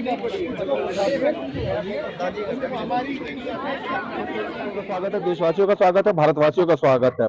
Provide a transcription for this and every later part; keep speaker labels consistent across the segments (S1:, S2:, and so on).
S1: स्वागत है, देशवासियों का स्वागत है, भारतवासियों का स्वागत है।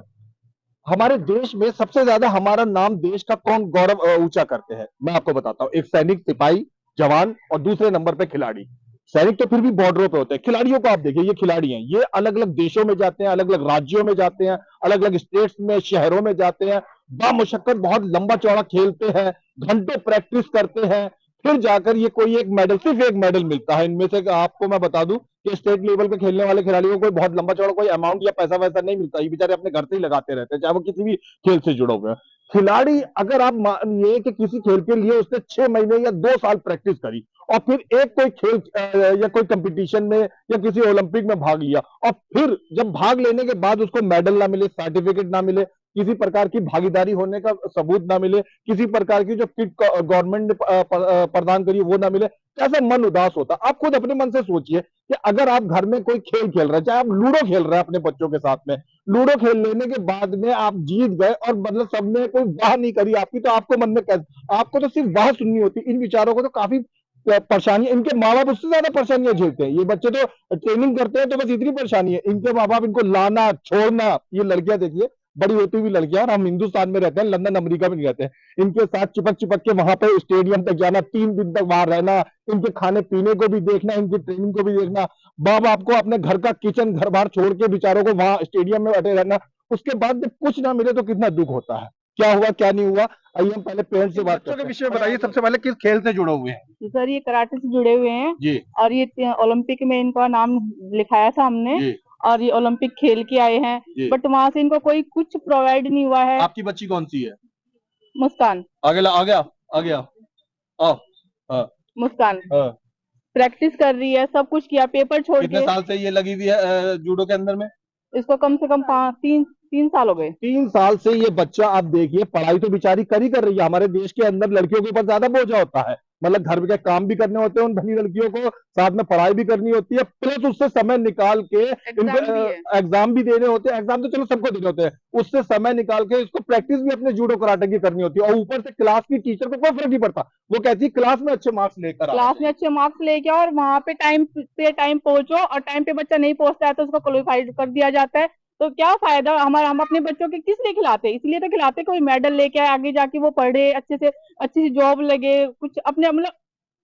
S1: हमारे देश में सबसे ज्यादा हमारा नाम देश का कौन गौरव ऊंचा करते हैं, मैं आपको बताता हूँ। एक सैनिक, सिपाही, जवान और दूसरे नंबर पे खिलाड़ी। सैनिक तो फिर भी बॉर्डरों पे होते हैं, खिलाड़ियों को आप देखिए, ये खिलाड़ी हैं, ये अलग अलग देशों में जाते हैं, अलग अलग राज्यों में जाते हैं, अलग अलग स्टेट्स में, शहरों में जाते हैं, बामुशक्कत बहुत लंबा चौड़ा खेलते हैं, घंटों प्रैक्टिस करते हैं, फिर जाकर ये कोई एक मेडल, सिर्फ एक मेडल मिलता है इनमें से। आपको मैं बता दूं कि स्टेट लेवल पे खेलने वाले खिलाड़ियों को कोई बहुत लंबा चौड़ा कोई अमाउंट या पैसा वैसा नहीं मिलता, ये बेचारे अपने घर से ही लगाते रहते हैं, चाहे वो किसी भी खेल से जुड़े हुए हैं। खिलाड़ी, अगर आप मानिए कि किसी खेल के लिए उसने 6 महीने या 2 साल प्रैक्टिस करी और फिर एक कोई खेल या कोई कंपटीशन में या किसी ओलंपिक में भाग लिया, और फिर जब भाग लेने के बाद उसको मेडल ना मिले, सर्टिफिकेट ना मिले, किसी प्रकार की भागीदारी होने का सबूत ना मिले, किसी प्रकार की जो किट गवर्नमेंट ने प्रदान करी वो ना मिले, कैसा मन उदास होता। आप खुद अपने मन से सोचिए कि अगर आप घर में कोई खेल खेल रहे हैं, चाहे आप लूडो खेल रहे हैं अपने बच्चों के साथ में, लूडो खेल लेने के बाद में आप जीत गए और मतलब सबने कोई वाह नहीं करी आपकी, तो आपको मन में कैसे, आपको तो सिर्फ वाह सुननी होती। इन विचारों को तो काफी परेशानी, इनके माँ बाप उससे ज्यादा परेशानियां झेलते हैं। ये बच्चे तो ट्रेनिंग करते हैं तो बस इतनी परेशानी है, इनके माँ बाप इनको लाना छोड़ना। ये लड़कियां देखिए, बड़ी होती हुई लड़कियां, और हम हिंदुस्तान में रहते हैं, लंदन अमेरिका में नहीं रहते हैं, इनके साथ चिपक चिपक के वहां पे स्टेडियम तक जाना, 3 दिन तक वहां रहना, इनके खाने पीने को भी देखना, इनकी ट्रेनिंग को भी देखना, माँ बाप को अपने घर का किचन घर बार छोड़ के बेचारों को वहां स्टेडियम में बैठे रहना, उसके बाद जब कुछ ना मिले तो कितना दुख होता है। क्या हुआ क्या नहीं हुआ, आइए हम पहले पेरेंट्स से बात करते हैं। के विषय में बताइए, सबसे पहले किस खेल से जुड़े हुए हैं?
S2: सर ये कराटे से जुड़े हुए हैं
S1: जी।
S2: और ये ओलंपिक में इनका नाम लिखाया था हमने
S1: जी।
S2: और ये ओलंपिक खेल के आए हैं, बट वहां से इनको कोई कुछ प्रोवाइड नहीं हुआ है।
S1: आपकी बच्ची कौन सी है?
S2: मुस्कान।
S1: आगे आ गया आ गया आओ। हाँ।
S2: मुस्कान
S1: हाँ।
S2: प्रैक्टिस कर रही है, सब कुछ किया, पेपर छोड़
S1: कितने
S2: के।
S1: साल से ये लगी हुई है जूडो के अंदर में?
S2: इसको कम से कम 3 साल हो गए।
S1: 3 साल से ये बच्चा, आप देखिए, पढ़ाई तो बेचारी कर रही है। हमारे देश के अंदर लड़कियों के ऊपर ज्यादा बोझा होता है, मतलब घर के काम भी करने होते हैं उन धनी लड़कियों को, साथ में पढ़ाई भी करनी होती है, प्लस उससे समय निकाल के एग्जाम भी देने होते हैं। एग्जाम तो चलो सबको देने होते हैं, उससे समय निकाल के इसको प्रैक्टिस भी अपने जूडो कराटे की करनी होती है, और ऊपर से क्लास की टीचर को कोई फर्क नहीं पड़ता, वो कहती है क्लास में अच्छे मार्क्स लेकर आओ,
S2: क्लास में अच्छे मार्क्स लेके आओ, और वहां पे टाइम पहुंचो, और टाइम पे बच्चा नहीं पहुंचता है तो उसको क्वालिफाइड कर दिया जाता है। तो क्या फायदा हमारा, हम अपने बच्चों के किस लिए खिलाते हैं? इसलिए तो खिलाते कोई मेडल लेके आए, आगे जाके वो पढ़े, अच्छी सी जॉब लगे, कुछ अपने, मतलब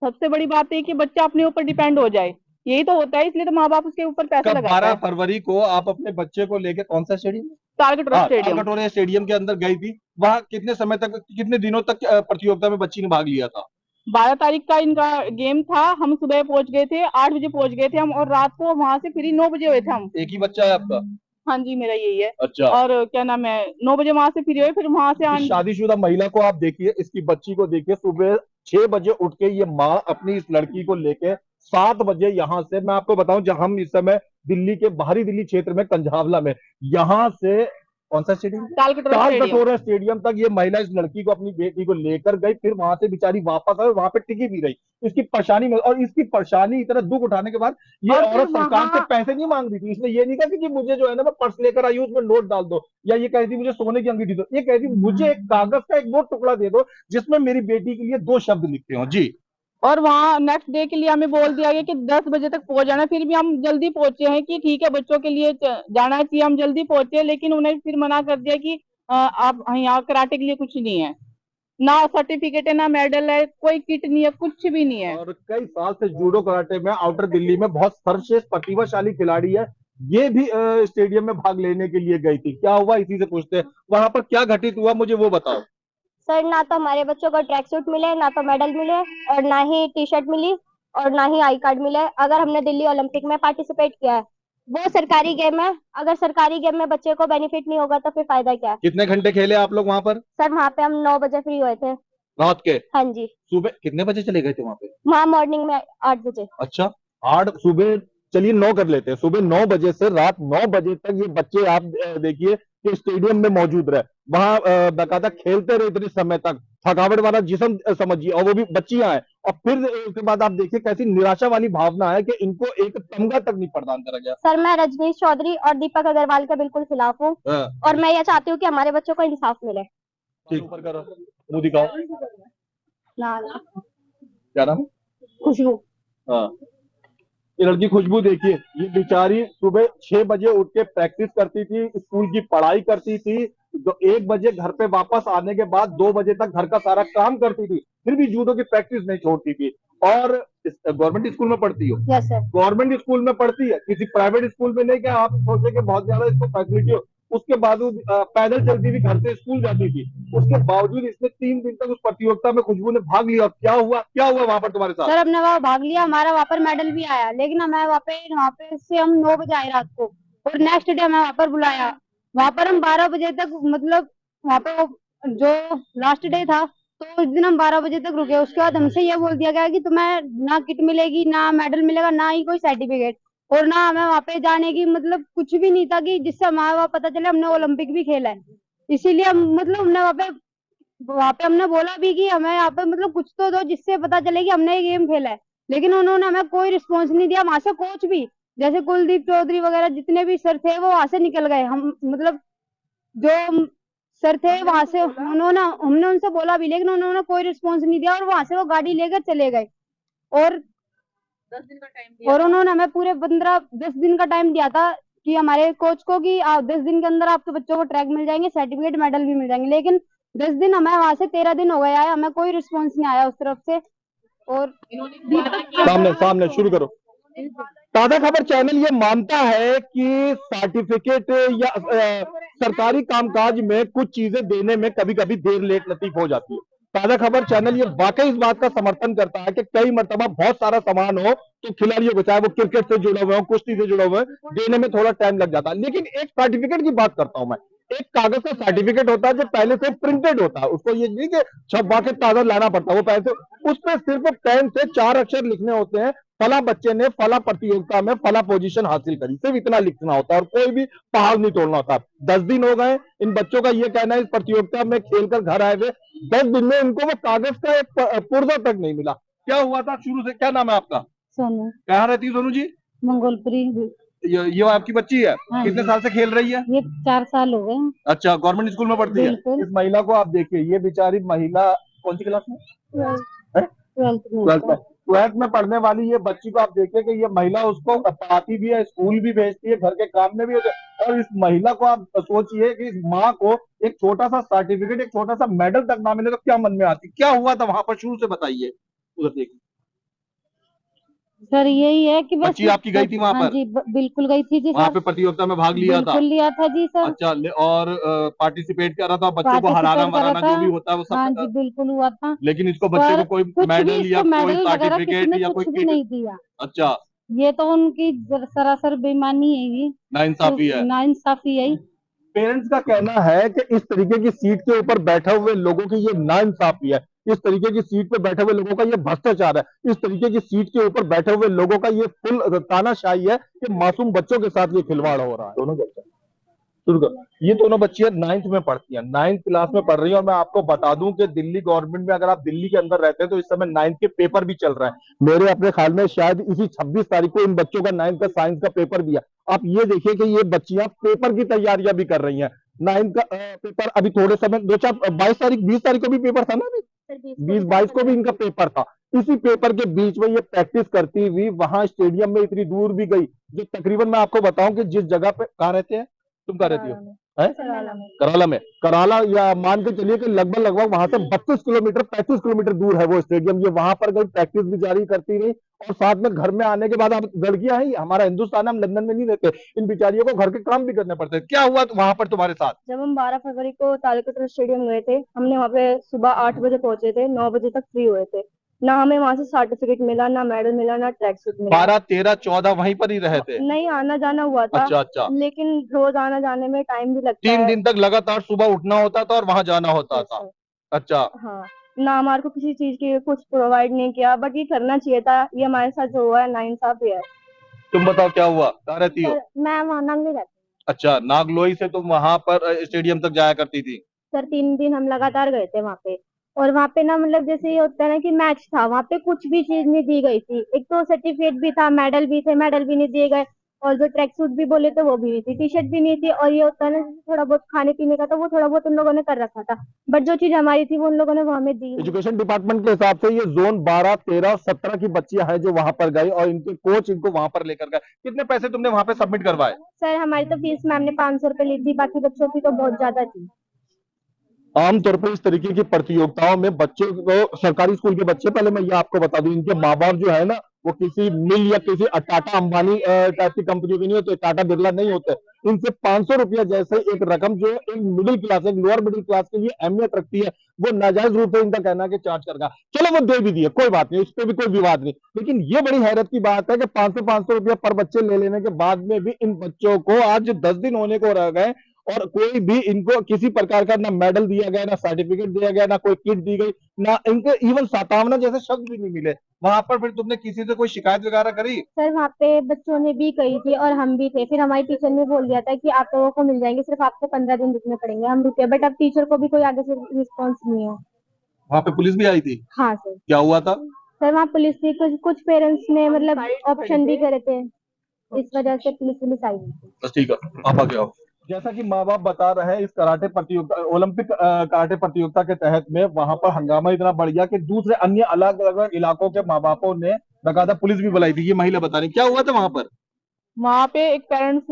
S2: सबसे बड़ी बात है कि बच्चा अपने ऊपर डिपेंड हो जाए, यही तो होता है। इसलिए तो माँ बाप उसके ऊपर पैसा लगाता है।
S1: 12 फरवरी को आप अपने बच्चे को लेके कौन सा स्टेडियम?
S2: तालकटोरा
S1: स्टेडियम के अंदर गई थी। वहां कितने समय तक, कितने दिनों तक प्रतियोगिता में बच्ची ने भाग लिया था?
S2: 12 तारीख का इनका गेम था। हम सुबह पहुंच गए थे, 8 बजे पहुंच गए थे हम, और रात को वहां से फ्री 9 बजे हुए थे हम।
S1: एक ही बच्चा है आपका?
S2: हाँ जी, मेरा यही है।
S1: अच्छा।
S2: और क्या नाम है, 9 बजे वहां से फ्री हुए, फिर वहां से
S1: शादीशुदा महिला को आप देखिए, इसकी बच्ची को देखिए, सुबह 6 बजे उठ के ये माँ अपनी इस लड़की को लेके 7 बजे यहाँ से, मैं आपको बताऊं, जहां हम इस समय दिल्ली के बाहरी दिल्ली क्षेत्र में कंझावला में, यहाँ से कौन सा स्टेडियम? तालकटोरा स्टेडियम तक ये महिला इस लड़की को, अपनी बेटी को लेकर गई, फिर वहां से बेचारी वापस आई, वहां पे टिकी भी रही इसकी परेशानी में। और इसकी परेशानी, इतना दुख उठाने के बाद ये औरत सरकार से पैसे नहीं मांग रही थी। इसने ये नहीं कहा कि मुझे जो है ना, मैं पर्स लेकर आई हूँ उसमें नोट डाल दो, या ये कहती मुझे सोने की अंगूठी दो, ये कहती मुझे एक कागज का एक वो टुकड़ा दे दो जिसमें मेरी बेटी के लिए 2 शब्द लिखे हो। जी।
S2: और वहाँ नेक्स्ट डे के लिए हमें बोल दिया गया कि 10 बजे तक पहुंच जाना। फिर भी हम जल्दी पहुंचे हैं कि ठीक है बच्चों के लिए जाना चाहिए, हम जल्दी पहुंचे, लेकिन उन्हें फिर मना कर दिया कि आप यहाँ कराटे के लिए कुछ नहीं है, ना सर्टिफिकेट है, ना मेडल है, कोई किट नहीं है, कुछ भी नहीं है।
S1: और कई साल से जूडो कराटे में आउटर दिल्ली में बहुत सर्वश्रेष्ठ प्रतिभाशाली खिलाड़ी है, ये भी स्टेडियम में भाग लेने के लिए गई थी। क्या हुआ, इसी से पूछते हैं, वहां पर क्या घटित हुआ, मुझे वो बताओ।
S3: सर, ना तो हमारे बच्चों को ट्रैक सूट मिले, ना तो मेडल मिले, और ना ही टी शर्ट मिली, और ना ही आई कार्ड मिले। अगर हमने दिल्ली ओलंपिक में पार्टिसिपेट किया है, वो सरकारी गेम है, अगर सरकारी गेम में बच्चे को बेनिफिट नहीं होगा तो फिर फायदा क्या है?
S1: कितने घंटे खेले आप लोग वहां पर?
S3: सर, वहाँ पे हम 9 बजे फ्री हुए थे।
S1: रात के?
S3: हाँ जी।
S1: सुबह कितने बजे चले गए थे वहां पे?
S3: वहाँ मॉर्निंग में 8 बजे।
S1: अच्छा, 8 सुबह, चलिए 9 कर लेते हैं, सुबह 9 बजे से रात 9 बजे तक ये बच्चे, आप देखिए कि स्टेडियम में मौजूद रहे, वहां बाकायदा खेलते रहे इतने समय तक, थकावट वाला जिस्म समझिए, और वो भी बच्चियां हैं। और फिर उसके बाद आप देखिए कैसी निराशा वाली भावना है कि इनको एक तमगा तक नहीं प्रदान करा गया।
S3: सर, मैं रजनीश चौधरी और दीपक अग्रवाल के बिल्कुल खिलाफ हूँ, और मैं ये चाहती हूँ कि हमारे बच्चों को इंसाफ मिले।
S1: ठीक, ऊपर करो, मुंह दिखाओ।
S3: ना।
S1: क्या नाम?
S3: खुशबू।
S1: हाँ, ये लड़की खुशबू देखिए, ये बेचारी सुबह 6 बजे उठ के प्रैक्टिस करती थी, स्कूल की पढ़ाई करती थी, जो 1 बजे घर पे वापस आने के बाद 2 बजे तक घर का सारा काम करती थी, फिर भी जूडो की प्रैक्टिस नहीं छोड़ती थी। और गवर्नमेंट स्कूल में पढ़ती हो?
S3: Yes sir.
S1: गवर्नमेंट स्कूल में पढ़ती है, किसी प्राइवेट स्कूल में नहीं। क्या आप सोचे कि बहुत ज्यादा इसको फैसिलिटी हो? उसके बावजूद पैदल चलती थी, घर से स्कूल जाती थी। उसके बावजूद इसने 3 दिन तक उस प्रतियोगिता में खुशबू ने भाग लिया। क्या हुआ वहां पर तुम्हारे साथ?
S3: सर हमने वहाँ भाग लिया, हमारा वहाँ पर मेडल भी आया, लेकिन हमें वहाँ पे से हम 9 बजे आए रात को, और नेक्स्ट डे हमें वहाँ पर बुलाया। वहाँ पर हम 12 बजे तक, मतलब वहाँ पे जो लास्ट डे था, तो उस दिन हम 12 बजे तक रुके। उसके बाद हमसे ये बोल दिया गया कि तुम्हें ना किट मिलेगी, ना मेडल मिलेगा, ना ही कोई सर्टिफिकेट, और ना हमें वहाँ पे जाने की, मतलब कुछ भी नहीं था कि जिससे हमारे वहाँ पता चले हमने ओलंपिक भी खेला है। इसीलिए हम, मतलब हमने वहाँ पे हमने बोला भी कि हमें यहाँ पे मतलब कुछ तो दो जिससे पता चले कि हमने ये गेम खेला है, लेकिन उन्होंने हमें कोई रिस्पॉन्स नहीं दिया। वहां से कोच भी, जैसे कुलदीप चौधरी वगैरह जितने भी सर थे, वो वहां से निकल गए। हम, मतलब जो सर थे वहां से, उन्होंने, हमने उनसे बोला भी, लेकिन उन्होंने कोई रिस्पॉन्स नहीं दिया, और वहां से वो गाड़ी लेकर चले गए। और
S2: 10 दिन का टाइम दिया
S3: और
S2: था।
S3: उन्होंने हमें पूरे 10 दिन का टाइम दिया था कि हमारे कोच को, कि आप 10 दिन के अंदर आपके बच्चों को ट्रैक मिल जाएंगे, सर्टिफिकेट मेडल भी मिल जाएंगे। लेकिन 10 दिन, हमें वहां से 13 दिन हो गए आए, हमें कोई रिस्पॉन्स नहीं आया उस तरफ से। और
S2: इन्होंने वादा किया
S1: सामने सामने शुरू करो। ताजा खबर चैनल ये मानता है कि सर्टिफिकेट या सरकारी कामकाज में कुछ चीजें देने में कभी कभी देर लेट लतीफ हो जाती है। ताजा खबर चैनल ये वाकई इस बात का समर्थन करता है कि कई मर्तबा बहुत सारा सामान हो तो खिलाड़ियों को, चाहे वो क्रिकेट से जुड़े हुए हो, कुश्ती से जुड़े हुए हो, देने में थोड़ा टाइम लग जाता है। लेकिन एक सर्टिफिकेट की बात करता हूं मैं। एक कागज का सर्टिफिकेट होता है जो पहले से प्रिंटेड होता है, उसको ये नहीं कि छपवा के कागज लाना पड़ता है, वो पहले से, उस पर सिर्फ पेन से 4 अक्षर लिखने होते हैं, फला बच्चे ने फला प्रतियोगिता में फला पोजीशन हासिल करी, सिर्फ इतना लिखना होता है और कोई भी पहाड़ नहीं तोड़ना होता। 10 दिन हो गए इन बच्चों का, ये कहना है इस प्रतियोगिता में खेलकर घर आए हुए 10 दिन में इनको वो कागज का एक पुर्जा तक नहीं मिला। क्या हुआ था शुरू से? क्या नाम है आपका?
S3: सोनू।
S1: कहाँ रहती है सोनू जी?
S3: मंगोलपुरी।
S1: ये आपकी बच्ची है?
S3: हाँ
S1: कितने
S3: जी।
S1: साल से खेल रही है?
S3: ये 4 साल हो गए।
S1: अच्छा, गवर्नमेंट स्कूल में पढ़ती है?
S3: बिल्कुल।
S1: इस महिला को आप देखिए, ये बेचारी महिला कौन सी क्लास में? 12th में। 12th में पढ़ने वाली ये बच्ची को आप देखिए कि ये महिला उसको पढ़ाती भी है, स्कूल भी भेजती है, घर के काम में भी होते हैं। और इस महिला को आप सोचिए कि इस माँ को एक छोटा सा सर्टिफिकेट, एक छोटा सा मेडल तक ना मिले तो क्या मन में आती? क्या हुआ था वहां पर शुरू से बताइए। उधर देखिए,
S3: सर यही है कि बस
S1: बच्ची आपकी गई थी वहां
S3: हाँ
S1: पर?
S3: जी, बिल्कुल गई थी जी
S1: वहां
S3: सर।
S1: पे प्रतियोगिता में भाग लिया था?
S3: बिल्कुल लिया था जी सर।
S1: अच्छा, और पार्टिसिपेट कर रहा था, बच्चों को हराना
S3: पार्टिसिपेट करा
S1: वराना
S3: था।
S1: जो भी होता है वो
S3: हाँ
S1: सब?
S3: जी, बिल्कुल हुआ था।
S1: लेकिन इसको बच्चे
S3: पर
S1: को कोई
S3: कुछ भी
S1: मेडल या
S3: इसको
S1: कोई
S3: मेडल वगैरह किसी
S1: सर्टिफिकेट
S3: ने
S1: या कोई
S3: कुछ भी
S1: किट?
S3: नहीं दिया।
S1: अच्छा,
S3: ये तो उनकी सरासर बेईमानी है ये,
S1: नाइंसाफी है।
S3: नाइंसाफी है।
S1: पेरेंट्स का कहना है कि इस तरीके की सीट के ऊपर बैठे हुए लोगों की ये नाइंसाफी है, इस तरीके की सीट पे बैठे हुए लोगों का ये भ्रष्टाचार है, इस तरीके की सीट के ऊपर बैठे हुए लोगों का ये फुल तानाशाही है कि मासूम बच्चों के साथ ये खिलवाड़ हो रहा है। दोनों बच्चे शुरू करो। ये दोनों बच्चियां 9th में पढ़ती हैं, 9th क्लास में पढ़ रही है। और मैं आपको बता दूं कि दिल्ली गवर्नमेंट में, अगर आप दिल्ली के अंदर रहते हैं तो इस समय 9th के पेपर भी चल रहा है। मेरे अपने ख्याल में शायद इसी 26 तारीख को इन बच्चों का 9th का साइंस का पेपर भी है। आप ये देखिए कि ये बच्चियां पेपर की तैयारियां भी कर रही हैं। 9th का पेपर अभी थोड़े समय, 20 तारीख को भी पेपर था ना? 20-22 को भी इनका पेपर था। इसी पेपर के बीच में ये प्रैक्टिस करती हुई वहां स्टेडियम में इतनी दूर भी गई, जो तकरीबन मैं आपको बताऊं कि जिस जगह पे, कहाँ रहते हैं तुम? कहाँ रहती हो? कराला में। कराला, या मान के चलिए कि लगभग वहां से 32 किलोमीटर 35 किलोमीटर दूर है वो स्टेडियम। ये वहां पर गई, प्रैक्टिस भी जारी करती रही, और साथ में घर में आने के बाद, अब लड़कियां हैं, हमारा हिंदुस्तान, हम लंदन में नहीं रहते, इन बेचारियों को घर के काम भी करने पड़ते हैं। क्या हुआ वहां पर तुम्हारे साथ?
S3: जब हम 12 फरवरी को तालिकटोरा स्टेडियम गए थे, हमने वहाँ पे सुबह 8 बजे पहुंचे थे, 9 बजे तक फ्री हुए थे। ना हमें वहां से सर्टिफिकेट मिला, ना मेडल मिला, ना ट्रैक सूट मिला।
S1: 12, 13, 14 वहीं पर ही रहे थे?
S3: नहीं, आना जाना हुआ था।
S1: अच्छा अच्छा।
S3: लेकिन रोज आना जाने में टाइम भी लगता
S1: 3
S3: है।
S1: दिन तक लगातार सुबह उठना होता था और वहां जाना होता था? अच्छा।
S3: हाँ, ना हमारे को किसी चीज की कुछ प्रोवाइड नहीं किया, बट ये करना चाहिए था। ये हमारे साथ जो हुआ है नाइंसाफी है।
S1: तुम बताओ क्या हुआ? कहाँ रहती हो?
S3: मैं वहां नागलोई रहती
S1: अच्छा, नागलोई से तुम वहां पर स्टेडियम तक जाया करती थी?
S3: हूँ सर। 3 दिन हम लगातार गए थे वहां पे। और वहां पे ना, मतलब जैसे ये होता है ना कि मैच था, वहां पे कुछ भी चीज नहीं दी गई थी। एक तो सर्टिफिकेट भी था, मेडल भी थे, मेडल भी नहीं दिए गए। और जो ट्रैक सूट भी बोले तो वो भी नहीं थी, टी शर्ट भी नहीं थी। और ये होता है ना जैसे थोड़ा बहुत खाने पीने का, तो वो थोड़ा बहुत उन लोगों ने कर रखा था, बट जो चीज हमारी थी वो उन लोगों ने वो हमें दी नहीं।
S1: एजुकेशन डिपार्टमेंट के हिसाब से ये जोन 12, 13, 17 की बच्चियां हैं जो वहां पर गई और इनके कोच इनको वहां पर लेकर गए। कितने पैसे तुमने वहां पे सबमिट करवाए?
S3: सर हमारी तो फीस मैम ने 500 रुपए ली थी, बाकी बच्चों की तो बहुत ज्यादा थी।
S1: आमतौर पर इस तरीके की प्रतियोगिताओं में बच्चे को, सरकारी स्कूल के बच्चे, पहले मैं ये आपको बता दूं, इनके माँ बाप जो है ना, वो किसी मिल या किसी टाटा अंबानी टाइप की कंपनी के नहीं होते, टाटा बिरला नहीं होते। इनसे 500 रुपया जैसे एक रकम जो एक मिडिल क्लास, एक लोअर मिडिल क्लास के लिए अहमियत रखती है, वो नाजायज रूप से इनका कहना है कि चार्ज कर रहा। चलो वो दे भी दिए, कोई बात नहीं, उस पर भी कोई विवाद नहीं। लेकिन ये बड़ी हैरत की बात है कि 500 रुपया पर बच्चे ले लेने के बाद में भी इन बच्चों को आज 10 दिन होने को रह गए और कोई भी इनको किसी प्रकार का ना मेडल दिया गया, ना सर्टिफिकेट दिया गया, ना कोई किट दी गई, ना इनके इवन सातावना जैसे शब्द भी नहीं मिले। वहां पर फिर तुमने किसी से कोई शिकायत वगैरह करी?
S3: सर वहाँ पे बच्चों ने भी कही थी और हम भी थे, फिर हमारी टीचर ने बोल दिया था कि आप लोगों को मिल जाएंगे, सिर्फ आपको 15 दिन रुकने पड़ेंगे। हम रुके, बट अब टीचर को भी कोई आगे से रिस्पॉन्स नहीं है।
S1: वहां पे पुलिस भी आई थी?
S3: हाँ सर।
S1: क्या हुआ था?
S3: सर वहाँ पुलिस थी, कुछ कुछ पेरेंट्स ने मतलब ऑप्शन भी करे थे, इस वजह से पुलिस पुलिस आई थी।
S1: बस ठीक है, आप आगे आओ। जैसा कि माँ बाप बता रहे हैं, इस कराटे प्रतियोगिता, ओलंपिक कराटे प्रतियोगिता के तहत में वहां पर हंगामा इतना बढ़ गया कि दूसरे अन्य अलग अलग इलाकों के माँ बापों ने बकायदा पुलिस भी बुलाई थी। ये महिला बता रही, क्या हुआ था वहां पर?
S2: वहां पे एक पेरेंट्स,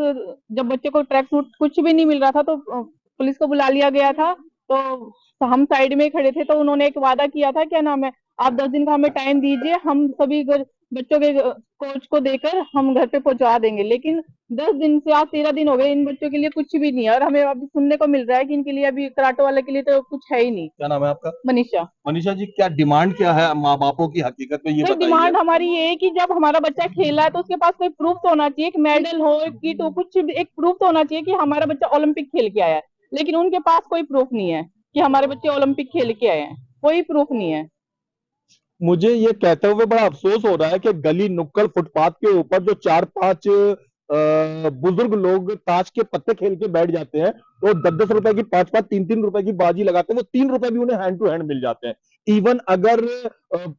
S2: जब बच्चे को ट्रैक सूट कुछ भी नहीं मिल रहा था तो पुलिस को बुला लिया गया था। तो हम साइड में खड़े थे, तो उन्होंने एक वादा किया था, क्या नाम है, आप 10 दिन का हमें टाइम दीजिए, हम सभी बच्चों के कोच को देकर हम घर पे पहुंचा देंगे। लेकिन 10 दिन से आज 13 दिन हो गए, इन बच्चों के लिए कुछ भी नहीं है। और हमें अभी सुनने को मिल रहा है कि इनके लिए अभी कराटे वाले के लिए तो कुछ है ही नहीं।
S1: क्या नाम है आपका?
S2: मनीषा।
S1: मनीषा जी, क्या डिमांड क्या है माँ बापों की हकीकत में, ये
S2: भाई
S1: बताइए।
S2: डिमांड हमारी ये है कि जब हमारा बच्चा खेला है तो उसके पास कोई प्रूफ तो होना चाहिए, एक मेडल हो, एक किट हो, कुछ भी एक प्रूफ तो होना चाहिए कि हमारा बच्चा ओलंपिक खेल के आया है। लेकिन उनके पास कोई प्रूफ नहीं है कि हमारे बच्चे ओलंपिक खेल के आए हैं, कोई प्रूफ नहीं है।
S1: मुझे ये कहते हुए बड़ा अफसोस हो रहा है कि गली नुक्कड़ फुटपाथ के ऊपर जो 4-5 बुजुर्ग लोग ताश के पत्ते खेल के बैठ जाते हैं, तो 10-10 रुपए की, 5-5, 3-3 रुपए की बाजी लगाते हैं, वो 3 रुपए भी उन्हें हैंड टू हैंड मिल जाते हैं। इवन अगर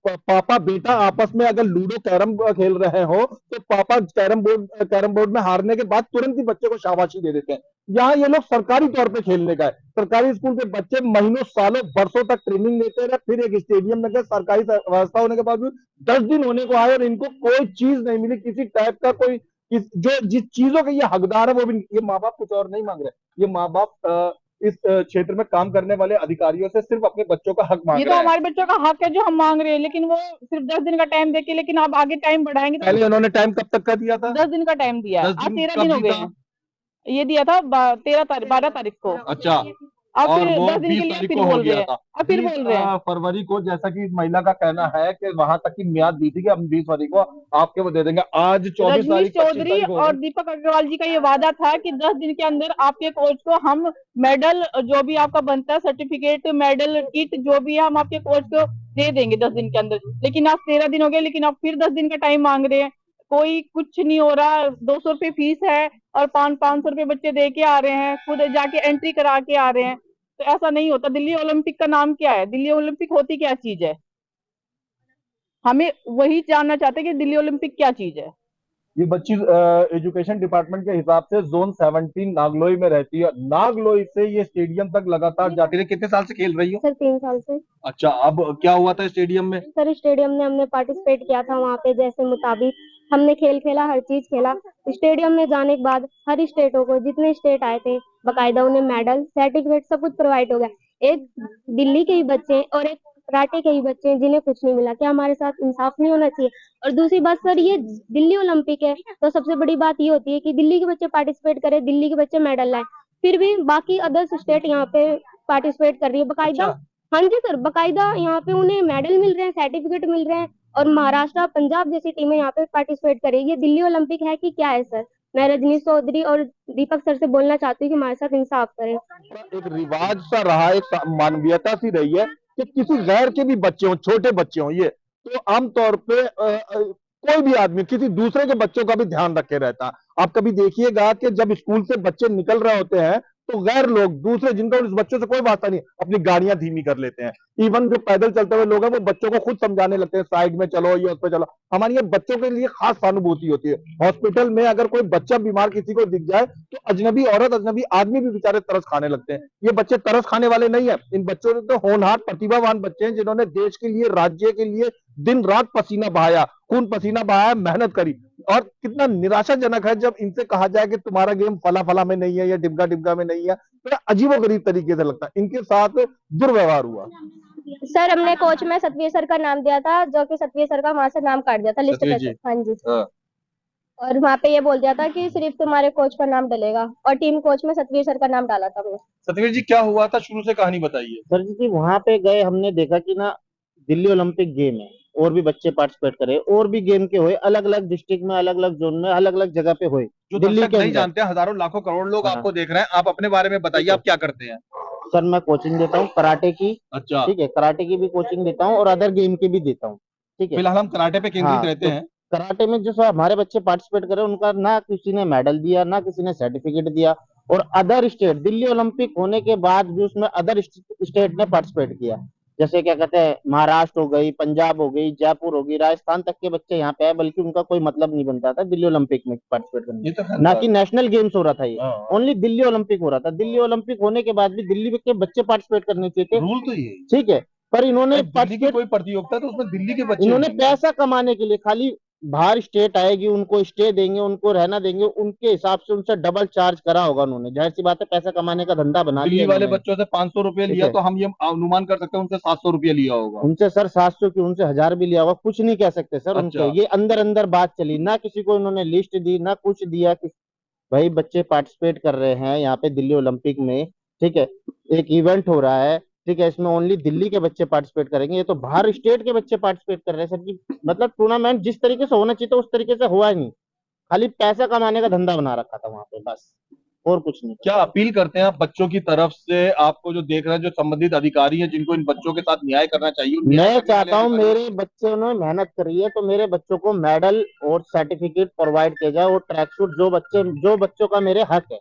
S1: पापा बेटा आपस में अगर लूडो कैरम खेल रहे हो, तो पापा कैरम बोर्ड में हारने के बाद तुरंत ही बच्चे को शाबाशी दे देते हैं। यहाँ ये लोग सरकारी तौर पे खेलने का है। सरकारी स्कूल के बच्चे महीनों, सालों, बरसों तक ट्रेनिंग लेते रहे, फिर एक स्टेडियम में गए, सरकारी व्यवस्था होने के बावजूद 10 दिन होने को आए और इनको कोई चीज नहीं मिली, किसी टाइप का कोई जो जिस चीजों के ये हकदार है वो भी। ये माँ बाप कुछ और नहीं मांग रहे, ये माँ बाप इस क्षेत्र में काम करने वाले अधिकारियों से सिर्फ अपने बच्चों का हक मांग
S2: ये तो
S1: रहे हैं।
S2: हमारे बच्चों का हक है जो हम मांग रहे हैं, लेकिन वो सिर्फ 10 दिन का टाइम देके, लेकिन आप आगे टाइम बढ़ाएंगे तो
S1: पहले उन्होंने टाइम कब तक का दिया था?
S2: 10 दिन का टाइम दिया है,
S1: 10
S2: आज
S1: दिन
S2: 13 दिन हो
S1: कब
S2: गए
S1: दिया?
S2: हैं। ये दिया था 12 तारीख को।
S1: अच्छा,
S2: अब
S1: और
S2: फिर
S1: वो
S2: 10 दिन
S1: 20
S2: के लिए
S1: तारीख
S2: फिर
S1: को हो
S2: बोल रहे
S1: गया
S2: हैं,
S1: था।
S2: अब फिर
S1: 20
S2: बोल रहे हैं।
S1: फरवरी को, जैसा कि इस महिला का कहना है कि वहां तक की म्याद दी थी कि हम 20 फरवरी को आपके वो दे देंगे। आज 24
S2: रजनीश
S1: तारीख, 25
S2: चौधरी
S1: तारीख हो
S2: और
S1: गई।
S2: दीपक अग्रवाल जी का ये वादा था कि 10 दिन के अंदर आपके कोच को हम मेडल, जो भी आपका बनता है, सर्टिफिकेट, मेडल, किट, जो भी है, हम आपके कोच को दे देंगे 10 दिन के अंदर। लेकिन आज 13 दिन हो गए, लेकिन अब फिर 10 दिन का टाइम मांग रहे हैं। कोई कुछ नहीं हो रहा। 200 रुपये फीस है और 500 रुपये बच्चे दे के आ रहे हैं, खुद जाके एंट्री करा के आ रहे हैं। तो ऐसा नहीं होता। दिल्ली ओलंपिक का नाम क्या है? दिल्ली ओलंपिक होती क्या चीज है? हमें वही जानना चाहते हैं कि दिल्ली ओलंपिक क्या चीज है।
S1: ये बच्ची एजुकेशन डिपार्टमेंट के हिसाब से जोन 17 नागलोई में रहती है। नागलोई से ये स्टेडियम तक लगातार जाती रही। कितने साल से खेल रही हो?
S3: सर 3 साल से।
S1: अच्छा, अब क्या हुआ था स्टेडियम में?
S3: सर स्टेडियम में हमने पार्टिसिपेट किया था, वहाँ पे जैसे मुताबिक हमने खेल खेला, हर चीज खेला। स्टेडियम में जाने के बाद हर स्टेटों को, जितने स्टेट आए थे, बकायदा उन्हें मेडल, सर्टिफिकेट सब कुछ प्रोवाइड हो गया। एक दिल्ली के ही बच्चे और एक कराटे के ही बच्चे जिन्हें कुछ नहीं मिला, क्या हमारे साथ इंसाफ नहीं होना चाहिए? और दूसरी बात सर, ये दिल्ली ओलंपिक है, तो सबसे बड़ी बात ये होती है कि दिल्ली के बच्चे पार्टिसिपेट करें, दिल्ली के बच्चे मेडल लाए। फिर भी बाकी अदर्स स्टेट यहाँ पे पार्टिसिपेट कर रही है बकायदा।
S1: अच्छा।
S3: हाँ जी सर, बकायदा यहाँ पे उन्हें मेडल मिल रहे हैं, सर्टिफिकेट मिल रहे हैं, और महाराष्ट्र, पंजाब जैसी टीमें यहाँ पे पार्टिसिपेट करेगी। ये दिल्ली ओलंपिक है कि क्या है सर? मैं रजनीश चौधरी और दीपक सर से बोलना चाहती हूँ कि हमारे साथ इंसाफ करें।
S1: एक रिवाज सा रहा, एक मानवीयता सी रही है कि किसी गैर के भी बच्चे हों, छोटे बच्चे हों, ये तो आमतौर पे कोई भी आदमी किसी दूसरे के बच्चों का भी ध्यान रखे रहता। आप कभी देखिएगा कि जब स्कूल से बच्चे निकल रहे होते हैं तो गैर लोग दूसरे जिनका उस बच्चों से कोई वास्ता नहीं अपनी गाड़ियां धीमी कर लेते हैं। इवन जो पैदल चलते हुए लोग हैं वो बच्चों को खुद समझाने लगते हैं साइड में चलो, ये उस पे चलो। हमारी ये बच्चों के लिए खास सहानुभूति होती है। हॉस्पिटल में अगर कोई बच्चा बीमार किसी को दिख जाए तो अजनबी औरत अजनबी आदमी भी बेचारे तरस खाने लगते हैं। ये बच्चे तरस खाने वाले नहीं है, इन बच्चों ने तो होनहार प्रतिभावान बच्चे हैं जिन्होंने देश के लिए, राज्य के लिए दिन रात पसीना बहाया, खून पसीना बहाया, मेहनत करी। और कितना निराशाजनक है जब इनसे कहा जाए कि तुम्हारा गेम फला फला में नहीं है या डिबगा डिबगा में नहीं है, तो अजीबोगरीब तरीके से लगता है। इनके साथ दुर्व्यवहार हुआ।
S3: सर हमने कोच में सतवीर सर का नाम दिया था, जो कि सतवीर सर का वहां से नाम काट दिया था लिस्ट में से। हाँ जी। और वहाँ पे ये बोल दिया था कि सिर्फ तुम्हारे कोच का नाम डलेगा, और टीम कोच में सतवीर सर का नाम डाला था हमने।
S1: सतवीर जी क्या हुआ था, शुरू से कहानी बताइए।
S4: सर जी वहां पे गए, हमने देखा कि ना दिल्ली ओलंपिक गेम है और भी बच्चे पार्टिसिपेट करे, और भी गेम के हुए अलग अलग डिस्ट्रिक्ट में, अलग अलग जोन में, अलग अलग जगह पे हुए।
S1: जो
S4: दिल्ली
S1: दर्शक
S4: के
S1: नहीं
S4: अंदर
S1: जानते, हजारों लाखों करोड़ लोग
S4: हाँ।
S1: आपको देख रहे हैं, आप अपने बारे में बताइए, आप क्या करते हैं।
S4: सर मैं कोचिंग देता हूँ कराटे की।
S1: अच्छा,
S4: ठीक है, कराटे की भी कोचिंग देता हूँ और अदर गेम की भी देता हूँ। ठीक है,
S1: फिलहाल हम कराटे पे केंद्रित
S4: हाँ,
S1: रहते
S4: तो
S1: हैं।
S4: कराटे में जो हमारे बच्चे पार्टिसिपेट करे उनका ना किसी ने मेडल दिया, ना किसी ने सर्टिफिकेट दिया। और अदर स्टेट, दिल्ली ओलंपिक होने के बाद भी उसमें अदर स्टेट ने पार्टिसिपेट किया। जैसे क्या कहते हैं, महाराष्ट्र हो गई, पंजाब हो गई, जयपुर हो गई, राजस्थान तक के बच्चे यहाँ पे आए, बल्कि उनका कोई मतलब नहीं बनता था दिल्ली ओलंपिक में पार्टिसिपेट करने,
S1: तो
S4: ना कि नेशनल गेम्स हो रहा था, ये
S1: हाँ।
S4: ओनली दिल्ली ओलंपिक हो रहा था। दिल्ली ओलंपिक होने के बाद भी दिल्ली के बच्चे पार्टिसिपेट करने चाहिए थे,
S1: रूल तो ये
S4: ठीक है, पर इन्होंने
S1: दिल्ली की कोई प्रतियोगिता तो उसमें दिल्ली के बच्चे
S4: इन्होंने
S1: होंगे।
S4: पैसा कमाने के लिए खाली बाहर स्टेट आएगी, उनको स्टे देंगे, उनको रहना देंगे, उनके हिसाब से उनसे डबल चार्ज करा होगा उन्होंने। जाहिर सी बात है, पैसा कमाने का धंधा बना
S1: दिल्ली
S4: लिया
S1: वाले
S4: इन्होंने।
S1: बच्चों से 500 रुपये
S4: ठीक
S1: लिया
S4: है।
S1: तो हम ये अनुमान कर सकते हैं उनसे 700 रुपये लिया होगा।
S4: उनसे सर 700 की, उनसे 1000 भी लिया होगा, कुछ नहीं कह सकते सर।
S1: अच्छा।
S4: उनके ये अंदर अंदर बात चली, ना किसी को इन्होंने लिस्ट दी, ना कुछ दिया कि भाई बच्चे पार्टिसिपेट कर रहे हैं यहाँ पे दिल्ली ओलंपिक में। ठीक है, एक इवेंट हो रहा है, ठीक है, इसमें ओनली दिल्ली के बच्चे पार्टिसिपेट करेंगे, ये तो बाहर स्टेट के बच्चे पार्टिसिपेट कर रहे हैं सर जी। मतलब टूर्नामेंट जिस तरीके से होना चाहिए था उस तरीके से हुआ ही नहीं, खाली पैसा कमाने का धंधा बना रखा था वहां पे, बस और कुछ नहीं।
S1: क्या अपील करते हैं आप बच्चों की तरफ से, आपको जो देख रहे हैं, जो संबंधित अधिकारी हैं जिनको इन बच्चों के साथ न्याय करना चाहिए, उन न्याय
S4: मैं
S1: करने वाले
S4: चाहता हूँ
S1: अधिकारियों
S4: मेरे बच्चों ने मेहनत करी है तो मेरे बच्चों को मेडल और सर्टिफिकेट प्रोवाइड किया जाए, और ट्रैक सूट जो बच्चों का मेरे हक है,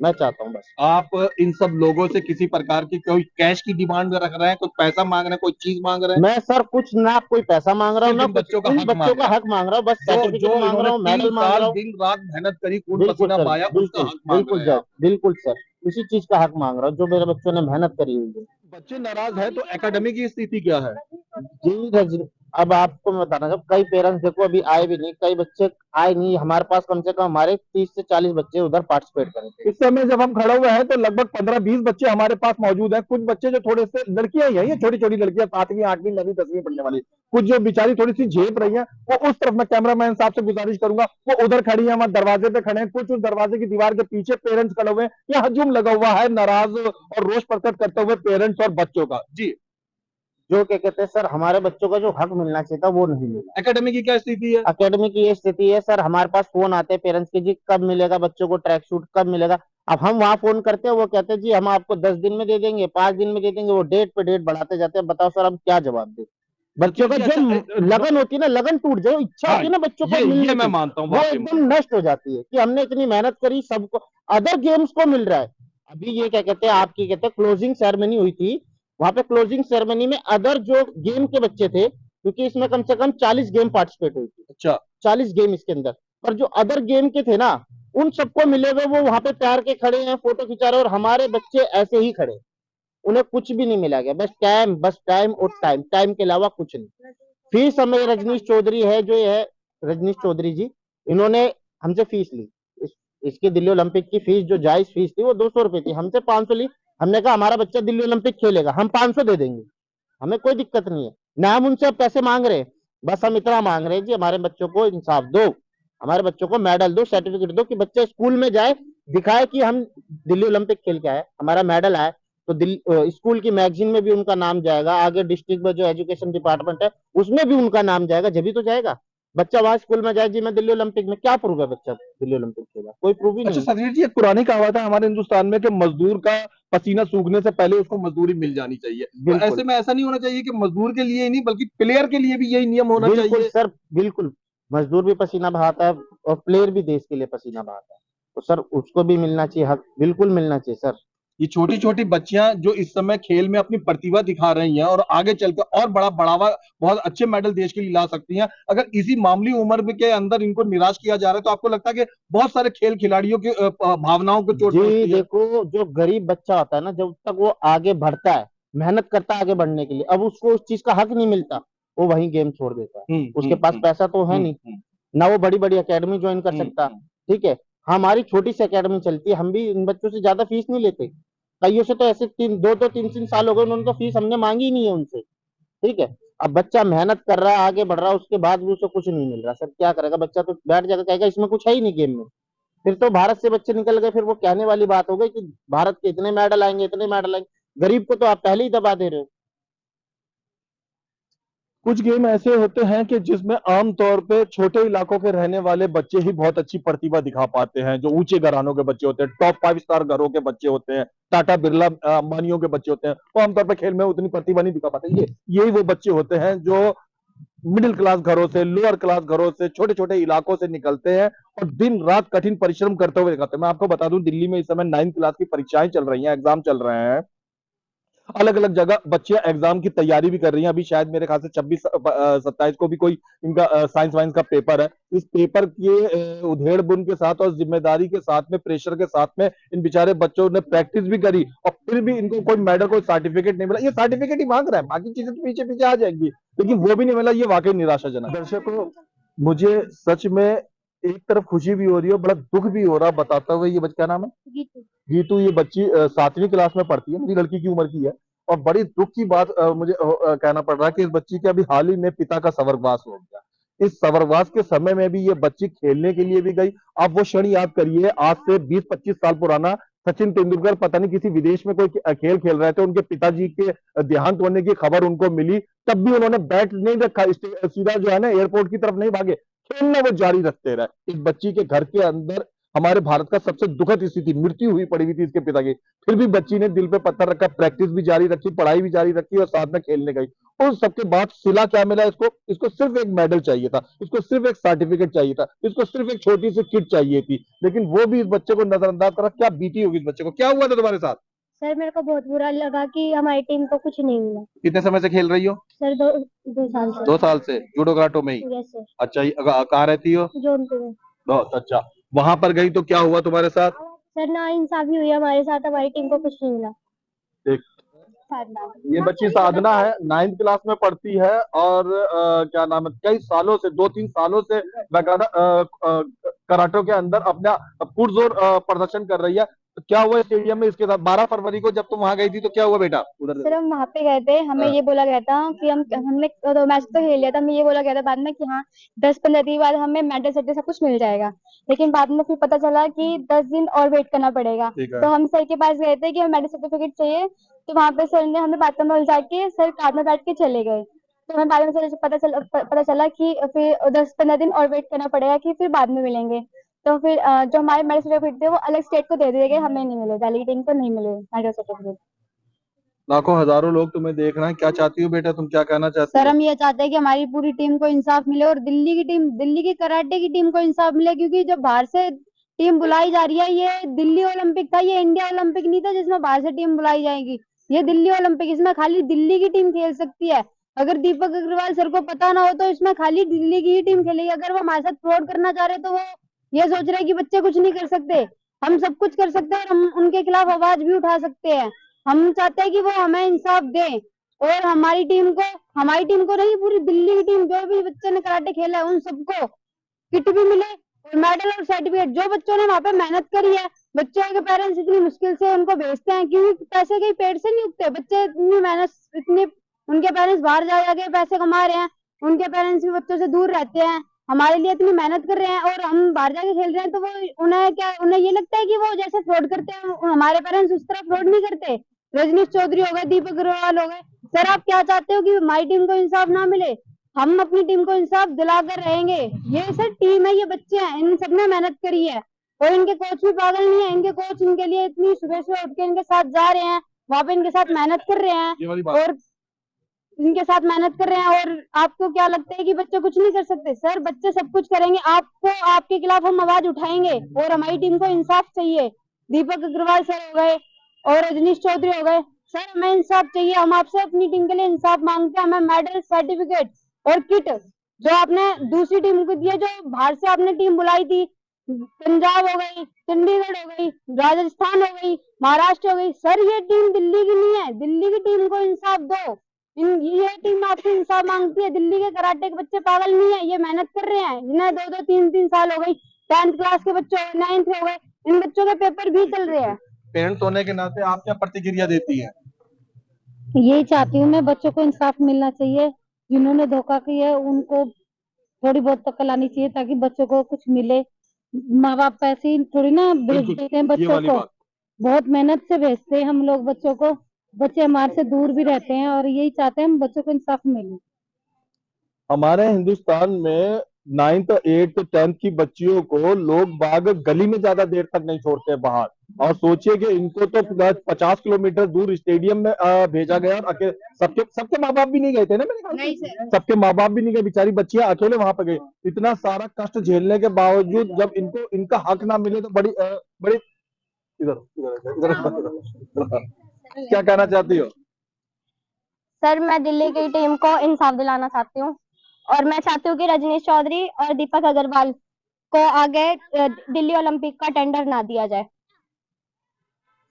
S4: मैं चाहता हूँ बस।
S1: आप इन सब लोगों से किसी प्रकार की कोई कैश की डिमांड रख रहे हैं, कोई पैसा मांग रहे हैं, कोई चीज मांग रहे हैं?
S4: मैं सर कुछ ना कोई पैसा मांग रहा हूँ,
S1: सिर्फ
S4: ना
S1: इन
S4: कुछ,
S1: बच्चों का
S4: इन
S1: हक
S4: बच्चों का हक मांग रहा हूँ, बस
S1: जो
S4: सर्टिफिकेट मांग
S1: इन्होंने
S4: रहा हूँ,
S1: 3
S4: मेडल मांग
S1: साल
S4: रहा हूँ।
S1: दिन रात मेहनत करी, खून
S4: बिल्कुल
S1: पसीना
S4: सर,
S1: बहाया, उसका
S4: बिल्कुल
S1: हक मांग
S4: बिल्कुल
S1: रहे हैं
S4: सर,
S1: आप।
S4: बिल्कुल सर, इसी चीज का हक मांग रहा हूँ जो मेरे बच्चों ने मेहनत करी हुई है।
S1: बच्चे नाराज हैं तो एकेडमी की स्थिति क्या है?
S4: जी रजनी, अब आपको मैं बताना चाहूँ, कई पेरेंट्स देखो अभी आए भी नहीं, कई बच्चे आए नहीं हमारे पास, कम से कम हमारे 30 से 40 बच्चे उधर पार्टिसिपेट करें।
S1: इस समय जब हम खड़े हुए हैं तो लगभग 15-20 बच्चे हमारे पास मौजूद हैं। कुछ बच्चे जो थोड़े से, लड़कियां ही हैं, ये छोटी छोटी लड़कियां 7वीं 8वीं 9वीं 10वीं पढ़ने वाली, कुछ जो बेचारी थोड़ी सी झेप रही है, वो उस तरफ, मैं कैमरामैन साहब से गुजारिश करूंगा, वो उधर खड़ी है, हमारे दरवाजे पे खड़े हैं, कुछ उस दरवाजे की दीवार के पीछे पेरेंट्स खड़े हुए हैं। यहाँ हजूम लगा हुआ है नाराज और रोष प्रकट करते हुए पेरेंट्स और बच्चों का। जी,
S4: जो क्या कहते हैं सर, हमारे बच्चों का जो हक मिलना चाहिए था वो नहीं मिला।
S1: एकेडमी की क्या स्थिति है?
S4: अकेडमी की ये स्थिति है सर, हमारे पास फोन आते हैं पेरेंट्स के, जी कब मिलेगा बच्चों को ट्रैक सूट, कब मिलेगा। अब हम वहाँ फोन करते हैं, वो कहते हैं जी हम आपको 10 दिन में दे देंगे, 5 दिन में दे देंगे, वो डेट पे डेट बढ़ाते जाते हैं। बताओ सर, हम क्या जवाब दें? बच्चों का जो लगन होती है ना, लगन टूट जाए, इच्छा होती है ना बच्चों को मिलने
S1: ये मैं
S4: की,
S1: मानता हूँ
S4: वो
S1: वाकई में।
S4: एकदम नष्ट हो जाती है कि हमने इतनी मेहनत करी, सबको अदर गेम्स को मिल रहा है। अभी ये क्या कहते हैं, आपकी कहते हैं क्लोजिंग सेरेमनी हुई थी, वहां पे क्लोजिंग सेरेमनी में अदर जो गेम के बच्चे थे, क्योंकि इसमें कम से कम 40 गेम पार्टिसिपेट हुई थी।
S1: अच्छा,
S4: 40 गेम इसके अंदर, पर जो अदर गेम के थे ना, उन सबको मिले हुए वो वहां पे तैयार के खड़े हैं, फोटो खिंचा रहे हैं, और हमारे बच्चे ऐसे ही खड़े, उन्हें कुछ भी नहीं मिला गया, बस टाइम और टाइम, टाइम के अलावा कुछ नहीं। फीस हमें रजनीश चौधरी है, जो ये है रजनीश चौधरी जी, इन्होंने हमसे फीस ली। इसके दिल्ली ओलंपिक की फीस जो जायज फीस थी वो 200 रुपए थी, हमसे 500 ली। हमने कहा हमारा बच्चा दिल्ली ओलंपिक खेलेगा, हम 500 दे देंगे, हमें कोई दिक्कत नहीं है ना, हम उनसे पैसे मांग रहे हैं, बस हम इतना मांग रहे हैं जी हमारे बच्चों को इंसाफ दो, हमारे बच्चों को मेडल दो, सर्टिफिकेट दो, कि बच्चे स्कूल में जाए, दिखाए कि हम दिल्ली ओलंपिक खेल के आए, हमारा मेडल आए, तो स्कूल की मैगजीन में भी उनका नाम जाएगा, आगे डिस्ट्रिक्ट में जो एजुकेशन डिपार्टमेंट है उसमें भी उनका नाम जाएगा, जब भी तो जाएगा बच्चा वहां स्कूल में जाए जी मैं दिल्ली ओलंपिक में, क्या प्रूफ है बच्चा दिल्ली ओलंपिक खेला? कोई प्रूफ ही
S1: अच्छा
S4: नहीं।
S1: सतीश जी, एक पुरानी कहावत है हमारे हिंदुस्तान में कि मजदूर का पसीना सूखने से पहले उसको मजदूरी मिल जानी चाहिए। तो ऐसे में ऐसा नहीं होना चाहिए कि मजदूर के लिए ही नहीं बल्कि प्लेयर के लिए भी यही नियम होना
S4: बिल्कुल
S1: चाहिए?
S4: सर, बिल्कुल, मजदूर भी पसीना बहाता है और प्लेयर भी देश के लिए पसीना बहाता है। तो सर उसको भी मिलना चाहिए हक, बिल्कुल मिलना चाहिए सर।
S1: ये छोटी छोटी बच्चियां जो इस समय खेल में अपनी प्रतिभा दिखा रही हैं और आगे चलकर और बड़ा बढ़ावा, बहुत अच्छे मेडल देश के लिए ला सकती हैं, अगर इसी मामूली उम्र के अंदर इनको निराश किया जा रहा है तो आपको लगता है कि बहुत सारे खेल खिलाड़ियों की भावनाओं को चोट
S4: जी
S1: पहुंचती है?
S4: देखो, जो गरीब बच्चा होता है ना, जब तक वो आगे बढ़ता है, मेहनत करता है आगे बढ़ने के लिए, अब उसको उस चीज का हक नहीं मिलता, वो वहीं गेम छोड़ देता है। उसके पास पैसा तो है नहीं, ना वो बड़ी बड़ी एकेडमी ज्वाइन कर सकता। ठीक है, हमारी छोटी सी एकेडमी चलती है, हम भी इन बच्चों से ज्यादा फीस नहीं लेते। कईयों से तो ऐसे दो तीन तीन साल हो गए, उन्होंने तो फीस हमने मांगी ही नहीं है उनसे। ठीक है, अब बच्चा मेहनत कर रहा है, आगे बढ़ रहा है, उसके बाद भी उसे कुछ नहीं मिल रहा, सर क्या करेगा बच्चा? तो बैठ जाकर कहेगा इसमें कुछ है ही नहीं गेम में। फिर तो भारत से बच्चे निकल गए, फिर वो कहने वाली बात हो गई कि भारत के इतने मेडल आएंगे, इतने मेडल आएंगे। गरीब को तो आप पहले ही दबा दे रहे हो।
S1: कुछ गेम ऐसे होते हैं कि जिसमें आम तौर पे छोटे इलाकों के रहने वाले बच्चे ही बहुत अच्छी प्रतिभा दिखा पाते हैं, जो ऊंचे घरानों के बच्चे होते हैं, टॉप 5 स्टार घरों के बच्चे होते हैं, टाटा बिरला अंबानियों के बच्चे होते हैं, वो आमतौर पर खेल में उतनी प्रतिभा नहीं दिखा पाते। यही वो बच्चे होते हैं जो मिडिल क्लास घरों से, लोअर क्लास घरों से, छोटे छोटे इलाकों से निकलते हैं और दिन रात कठिन परिश्रम करते हुए दिखाते हैं। मैं आपको बता दूं, दिल्ली में इस समय 9th क्लास की परीक्षाएं चल रही हैं, एग्जाम चल रहे हैं, अलग अलग जगह बच्चियां एग्जाम की तैयारी भी कर रही हैं। अभी शायद मेरे ख्याल से 26-27 को भी कोई इनका साइंस वाइंस का पेपर है। इस पेपर के उधेड़ बुन के साथ और जिम्मेदारी के साथ में, प्रेशर के साथ में इन बेचारे बच्चों ने प्रैक्टिस भी करी और फिर भी इनको कोई मेडल, कोई सर्टिफिकेट नहीं मिला। ये सर्टिफिकेट ही मांग रहा है, बाकी चीजें तो पीछे पीछे आ जाएंगी, लेकिन वो भी नहीं मिला। ये वाकई निराशाजनक। दर्शकों, मुझे सच में एक तरफ खुशी भी हो रही है, बड़ा दुख भी हो रहा बताते हुए। ये बच्चा क्या नाम है?
S3: गीतू।
S1: गीतू। ये बच्ची 7वीं क्लास में पढ़ती है, मेरी लड़की की उम्र की है। और बड़ी दुख की बात मुझे कहना पड़ रहा है कि इस बच्ची के अभी हाल ही में पिता का स्वर्गवास हो गया। इस स्वर्गवास के समय में भी ये बच्ची खेलने के लिए भी गई। आप वो क्षण याद करिए, आज से 20-25 साल पुराना, सचिन तेंदुलकर पता नहीं किसी विदेश में कोई खेल खेल रहे थे, उनके पिताजी के देहांत होने की खबर उनको मिली, तब भी उन्होंने बैट नहीं रखा, सीधा जो है ना एयरपोर्ट की तरफ नहीं भागे, खेलना वो जारी रखते रहे। इस बच्ची के घर के अंदर हमारे भारत का सबसे दुखद स्थिति, मृत्यु हुई पड़ी हुई थी इसके पिता की, फिर भी बच्ची ने दिल पे पत्थर रखा, प्रैक्टिस भी जारी रखी, पढ़ाई भी जारी रखी और साथ में खेलने गई। उन सबके बाद सिला क्या मिला इसको? इसको सिर्फ एक मेडल चाहिए था, इसको सिर्फ एक सर्टिफिकेट चाहिए था, इसको सिर्फ एक छोटी सी किट चाहिए थी, लेकिन वो भी इस बच्चे को नजरअंदाज करा। क्या बीती होगी इस बच्चे को? क्या हुआ था तुम्हारे साथ?
S3: सर मेरे को बहुत बुरा लगा कि हमारी टीम को कुछ नहीं मिला।
S1: कितने समय से खेल रही हो?
S3: सर 2 साल से।
S1: 2 साल से जूडो कराटो में ही?
S3: Yes sir.
S1: अच्छा, कहाँ रहती हो?
S3: जौनपुर में।
S1: बहुत अच्छा। वहां पर गई तो क्या हुआ तुम्हारे साथ?
S3: सर ना इंसाफी हुई हमारे साथ, हमारी टीम को कुछ नहीं मिला।
S1: एक ये बच्ची साधना है, 9th क्लास में पढ़ती है और क्या नाम है, कई सालों से, 2-3 सालों से कराटे के अंदर अपना पुरजोर प्रदर्शन कर रही है। तो क्या हुआ स्टेडियम में इसके साथ 12 फरवरी को जब तुम वहां गई थी तो क्या हुआ बेटा? उधर
S3: सर हम वहाँ पे गए थे, हमें ये बोला गया था कि हमने तो मैच तो खेल लिया था, हमें ये बोला गया था बाद में कि हाँ 10-15 दिन बाद हमें मेडल सर्टिफिकेट सब कुछ मिल जाएगा। लेकिन बाद में फिर पता चला कि 10 दिन और वेट करना पड़ेगा। तो हम सर के पास गए थे कि हमें मेडल सर्टिफिकेट चाहिए, तो वहाँ पे सर ने हमें बातों में उलझा के सर कार में बैठ के चले गए। तो हमें बाद में पता चला कि फिर 10-15 दिन और वेट करना पड़ेगा कि फिर बाद में मिलेंगे। तो फिर जो हमारे मेडल सर्टिफिकेट थे वो अलग स्टेट को दे दिए गए, हमें नहीं मिले, दिल्ली टीम को नहीं मिले मेडल सर्टिफिकेट।
S1: लाखों हजारों लोग तुम्हें देख रहे हैं, क्या चाहती हो बेटा, तुम क्या कहना चाहती हो?
S2: सर हम ये चाहते हैं कि हमारी पूरी टीम को इंसाफ मिले और दिल्ली की कराटे की टीम को इंसाफ मिले, क्योंकि जो बाहर से टीम बुलाई जा रही है, ये दिल्ली ओलंपिक था, ये इंडिया ओलंपिक नहीं था जिसमें बाहर से टीम बुलाई जाएगी। ये दिल्ली ओलंपिक, इसमें खाली दिल्ली की टीम खेल सकती है। अगर दीपक अग्रवाल सर को पता ना हो तो इसमें खाली दिल्ली की ही टीम खेलेगी। अगर वो हमारे साथ फ्रॉड करना चाह रहे तो वो ये सोच रहे कि बच्चे कुछ नहीं कर सकते, हम सब कुछ कर सकते हैं और हम उनके खिलाफ आवाज भी उठा सकते हैं। हम चाहते हैं कि वो हमें इंसाफ दें और हमारी टीम को नहीं, पूरी दिल्ली की टीम, जो भी बच्चे ने कराटे खेला है उन सबको किट भी मिले और मेडल और सर्टिफिकेट। जो बच्चों ने वहां पे मेहनत करी है, बच्चों के पेरेंट्स इतनी मुश्किल से उनको भेजते हैं, क्योंकि पैसे कहीं पेट से नहीं उगते। बच्चे इतनी मेहनत, इतनी, उनके पेरेंट्स बाहर जा जाके पैसे कमा रहे हैं, उनके पेरेंट्स भी बच्चों से दूर रहते हैं, हमारे लिए इतनी मेहनत कर रहे हैं और हम बाहर जाके खेल रहे हैं। तो वो उन्हें ये लगता है कि वो जैसे फ्रॉड करते हैं, हमारे पेरेंट्स उस तरह फ्रॉड नहीं करते। रजनीश चौधरी हो गए, दीपक अग्रवाल हो गए। सर आप क्या चाहते हो कि हमारी टीम को इंसाफ ना मिले? हम अपनी टीम को इंसाफ दिलाकर रहेंगे। ये सर टीम है, ये बच्चे हैं, इन सबने मेहनत करी है और इनके कोच भी पागल नहीं है। इनके कोच इनके लिए इतनी सुबह से उठ के इनके साथ जा रहे हैं, वहां पे इनके साथ मेहनत कर रहे हैं और
S5: इनके साथ मेहनत कर रहे हैं, और आपको क्या लगता है कि बच्चे कुछ नहीं कर सकते? सर बच्चे सब कुछ करेंगे, आपको आपके खिलाफ हम आवाज उठाएंगे, और हमारी टीम को इंसाफ चाहिए। दीपक अग्रवाल सर हो गए और रजनीश चौधरी हो गए, सर हमें इंसाफ चाहिए। हम आपसे अपनी टीम के लिए इंसाफ मांगते हैं। हमें मेडल, सर्टिफिकेट और किट जो आपने दूसरी टीम को दिया, जो बाहर से आपने टीम बुलाई थी, पंजाब हो गई, चंडीगढ़ हो गई, राजस्थान हो गई, महाराष्ट्र हो गई, सर ये टीम दिल्ली की नहीं है। दिल्ली की टीम को इंसाफ दो। ये टीम आपसे इंसाफ मांगती है। दिल्ली के कराटे के बच्चे पागल नहीं है, ये मेहनत कर रहे हैं। इन्हें 2-2, 3-3 साल हो गई। 10th क्लास के बच्चे 9th हो गए, इन बच्चों के पेपर भी चल रहे हैं।
S1: पेरेंट्स होने के नाते आप क्या प्रतिक्रिया देती हैं?
S5: यही चाहती हूँ मैं, बच्चों को इंसाफ मिलना चाहिए। जिन्होंने धोखा किया है उनको थोड़ी बहुत अक्ल आनी चाहिए, ताकि बच्चों को कुछ मिले। माँ बाप ऐसे ही थोड़ी ना भेज देते हैं बच्चों को, बहुत मेहनत से भेजते हैं हम लोग बच्चों को। बच्चे हमारे से दूर भी रहते हैं, और यही चाहते हैं हम बच्चों को इंसाफ मिले।
S1: हमारे हिंदुस्तान में 9th, 8th, 10th की बच्चियों को लोग बाग गली में ज्यादा देर तक नहीं छोड़ते बाहर, और सोचिए कि इनको तो 50 किलोमीटर दूर स्टेडियम में भेजा गया। और सबके माँ बाप भी नहीं गए थे ना, मेरे ख्याल से सबके माँ बाप भी नहीं गए। बेचारी बच्चियां अकेले वहां पर गई। इतना सारा कष्ट झेलने के बावजूद जब इनको इनका हक ना मिले तो बड़ी इधर क्या कहना चाहती हो?
S3: सर मैं दिल्ली की टीम को इंसाफ दिलाना चाहती हूँ, और मैं चाहती हूँ कि रजनीश चौधरी और दीपक अग्रवाल को आगे दिल्ली ओलंपिक का टेंडर ना दिया जाए।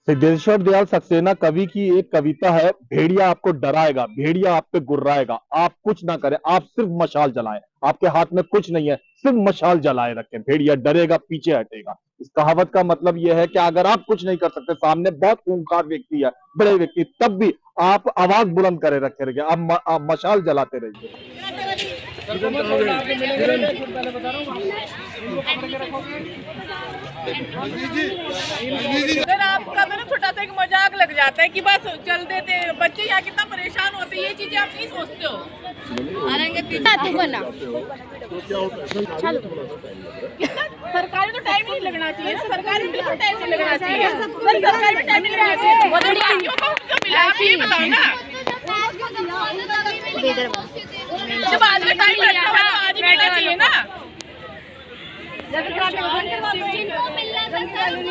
S1: सिद्धेश्वर दयाल सक्सेना कवि की एक कविता है, भेड़िया आपको डराएगा, भेड़िया आप पे गुर्राएगा, आप कुछ ना करें, आप सिर्फ मशाल जलाएं। आपके हाथ में कुछ नहीं है, सिर्फ मशाल जलाए रखें, भेड़िया डरेगा, पीछे हटेगा। इस कहावत का मतलब यह है कि अगर आप कुछ नहीं कर सकते, सामने बहुत खूंखार व्यक्ति है, बड़े व्यक्ति, तब भी आप आवाज बुलंद करे रखे रहिए, आप मशाल जलाते रहिए।
S2: सर आपका तो ना छोटा सा एक मजाक लग जाता है कि बस चल देते बच्चे यहाँ कितना परेशान होते हैं, ये चीजें आप नहीं सोचते हो। सरकारी तो टाइम नहीं लगना चाहिए ना, सरकारी में बिल्कुल टाइम नहीं लगना चाहिए। सर सरकारी में टाइम नहीं लगना चाहिए, वो तो लड़कियों को उनको मिला, आप ये बताओ ना। जब आज का टाइम लगता है तो आज ही मिलना चाहिए ना।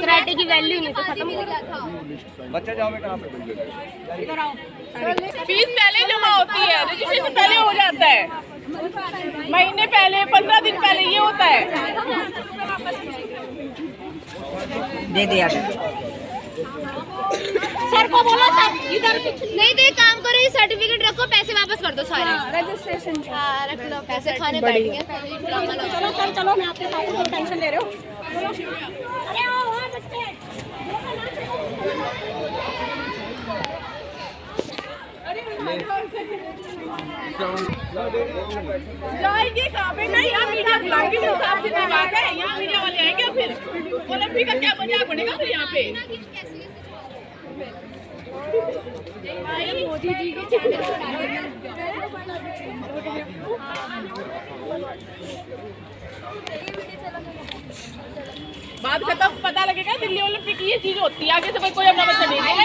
S3: कराटे की वैल्यू नहीं तो खत्म हो गया।
S1: बच्चा जाओ बेटा,
S2: फीस पहले जमा होती है, रजिस्ट्रेशन पहले हो जाता है, महीने पहले, 15 दिन पहले ये होता है।
S6: दे दिया
S3: सर को बोला सर इधर नहीं तो एक काम करो, ये सर्टिफिकेट रखो, पैसे वापस कर दो सारे। रजिस्ट्रेशन रख लो, पैसे खाने बैठ गए। चलो सर चलो, मैं आपके साथ टेंशन ले रहे हो। अरे आओ बच्चे,
S2: जाएंगे कहाँ पे? नहीं यहाँ मीडिया बुलाएंगे, तो हिसाब से बात है, यहाँ मीडिया वाले आएंगे, फिर ओलंपिक का क्या मजाक बनेगा फिर यहाँ पे। मोदी जी के बात खत्म, पता लगेगा दिल्ली ओलंपिक की ये चीज होती है, आगे से कोई अपना बच्चा नहीं देगा।